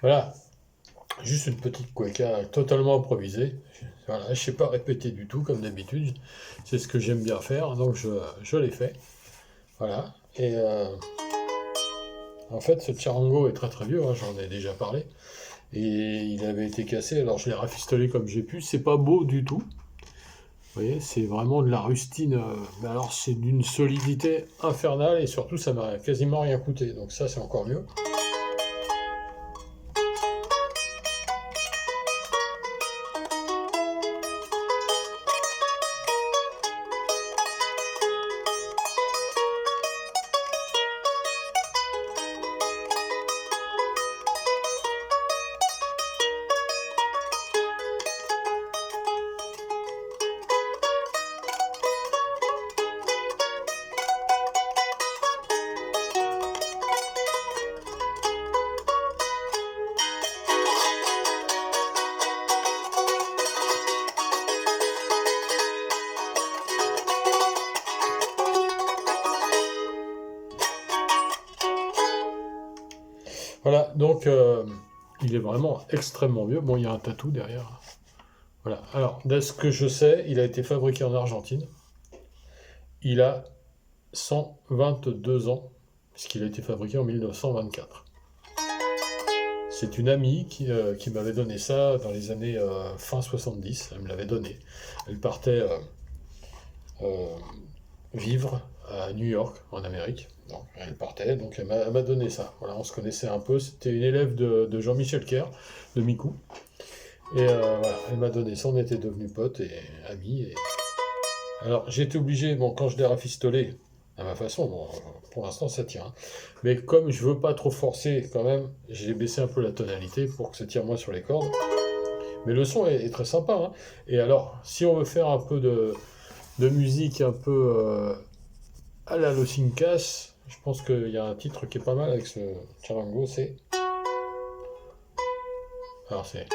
Voilà, juste une petite cueca totalement improvisée. Voilà, je ne sais pas répéter du tout comme d'habitude. C'est ce que j'aime bien faire, donc je l'ai fait. Voilà. Et en fait, ce charango est très très vieux, hein, j'en ai déjà parlé. Et il avait été cassé, alors je l'ai rafistolé comme j'ai pu. C'est pas beau du tout. Vous voyez, c'est vraiment de la rustine. Mais alors, c'est d'une solidité infernale et surtout, ça m'a quasiment rien coûté. Donc, ça, c'est encore mieux. Voilà, donc, il est vraiment extrêmement vieux. Bon, il y a un tatou derrière. Voilà. Alors, de ce que je sais, il a été fabriqué en Argentine. Il a 122 ans, puisqu'il a été fabriqué en 1924. C'est une amie qui m'avait donné ça dans les années fin 70. Elle me l'avait donné. Elle partait euh, vivre à New York, en Amérique. Donc, elle partait, donc elle m'a donné ça. Voilà, on se connaissait un peu. C'était une élève de Jean-Michel Kerr, de Mikou. Et voilà, elle m'a donné ça. On était devenus potes et amis. Alors, j'ai été obligé, bon, quand je l'ai rafistolé, à ma façon, bon, pour l'instant ça tient, hein. Mais comme je veux pas trop forcer quand même, j'ai baissé un peu la tonalité pour que ça tire moins sur les cordes. Mais le son est très sympa, hein. Et alors, si on veut faire un peu de musique un peu à la Los Incas, je pense qu'il y a un titre qui est pas mal avec ce charango, c'est... Alors c'est...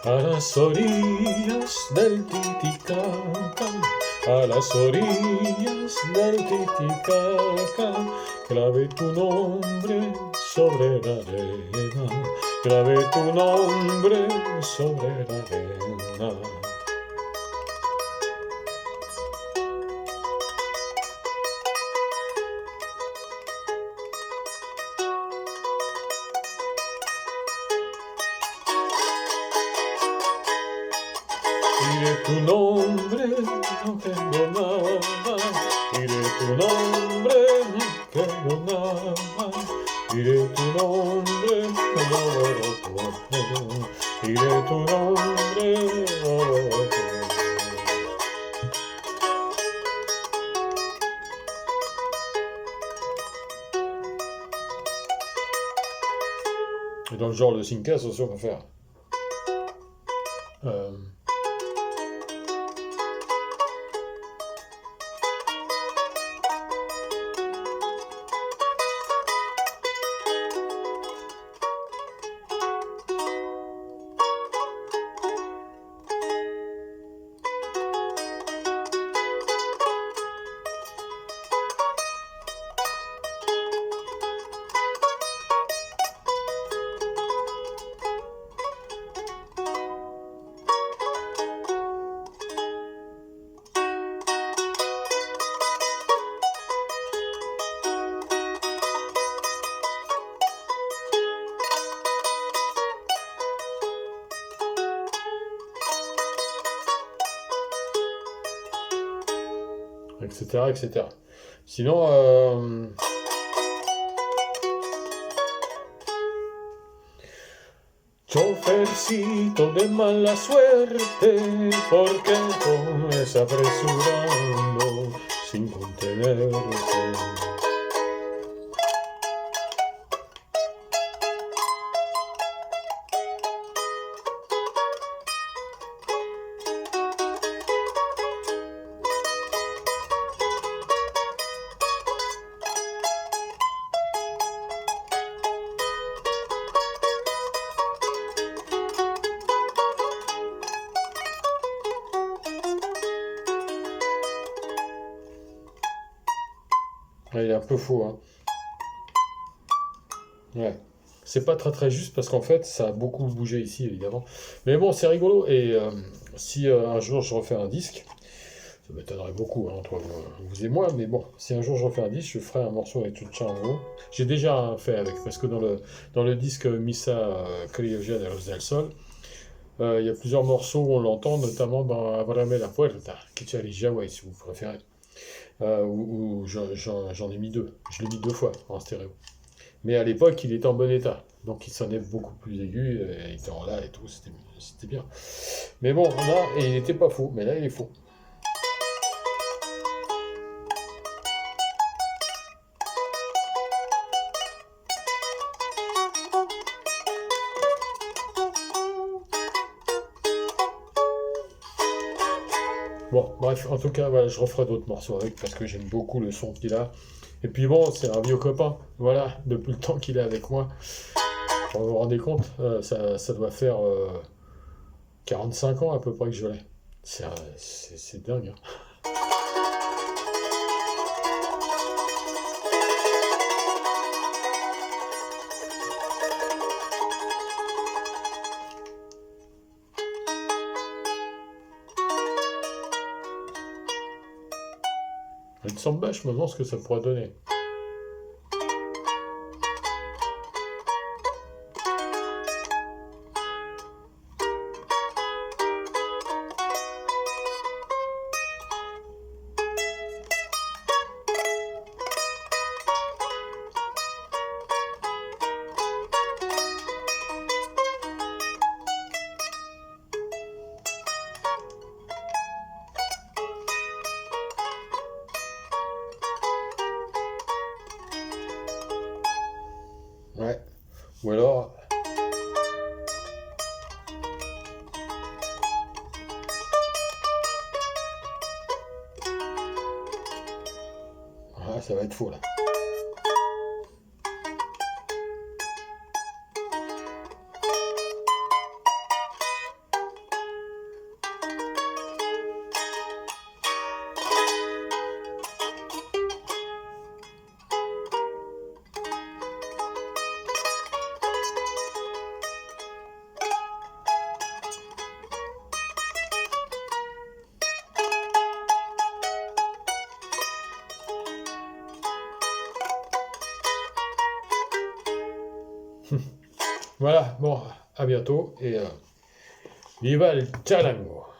A las orillas del Titicaca, a las orillas del Titicaca, clavé tu nombre sobre la arena, clavé tu nombre sobre la arena. Diré tu nombre, no tengo nada. Diré tu nombre, no tengo nada. Diré tu nombre, diré tu nombre. Et dans le genre de Sinka, c'est sûr qu'on va faire. Etc., etc. Sinon, chofercito de mala suerte, porque comes apresurando sin contenerte. Ouais, il est un peu faux, hein. Ouais. C'est pas très très juste parce qu'en fait, ça a beaucoup bougé ici, évidemment. Mais bon, c'est rigolo. Et si un jour je refais un disque, ça m'étonnerait beaucoup hein, entre vous et moi, mais bon, si un jour je refais un disque, je ferai un morceau avec Chucha en haut. J'ai déjà un fait avec, parce que dans le disque Missa Criolla de Los del Sol, il y a plusieurs morceaux où on l'entend, notamment dans Abrame la Puerta, Kichari Jawai, si vous préférez, où j'en ai mis deux. Je l'ai mis deux fois en stéréo. Mais à l'époque, il était en bon état. Donc il sonnait beaucoup plus aigu, il était en là et tout, c'était bien. Mais bon, là, et il n'était pas faux, mais là, il est faux. Bon, bref, en tout cas, voilà, je referai d'autres morceaux avec parce que j'aime beaucoup le son qu'il a. Et puis bon, c'est un vieux copain, voilà, depuis le temps qu'il est avec moi. Vous vous rendez compte, ça doit faire 45 ans à peu près que je l'ai. C'est dingue, hein. Une samba, je me demande ce que ça pourrait donner. Ouais. Ou alors, ah, ça va être faux là. Voilà, bon, à bientôt et viva el charango!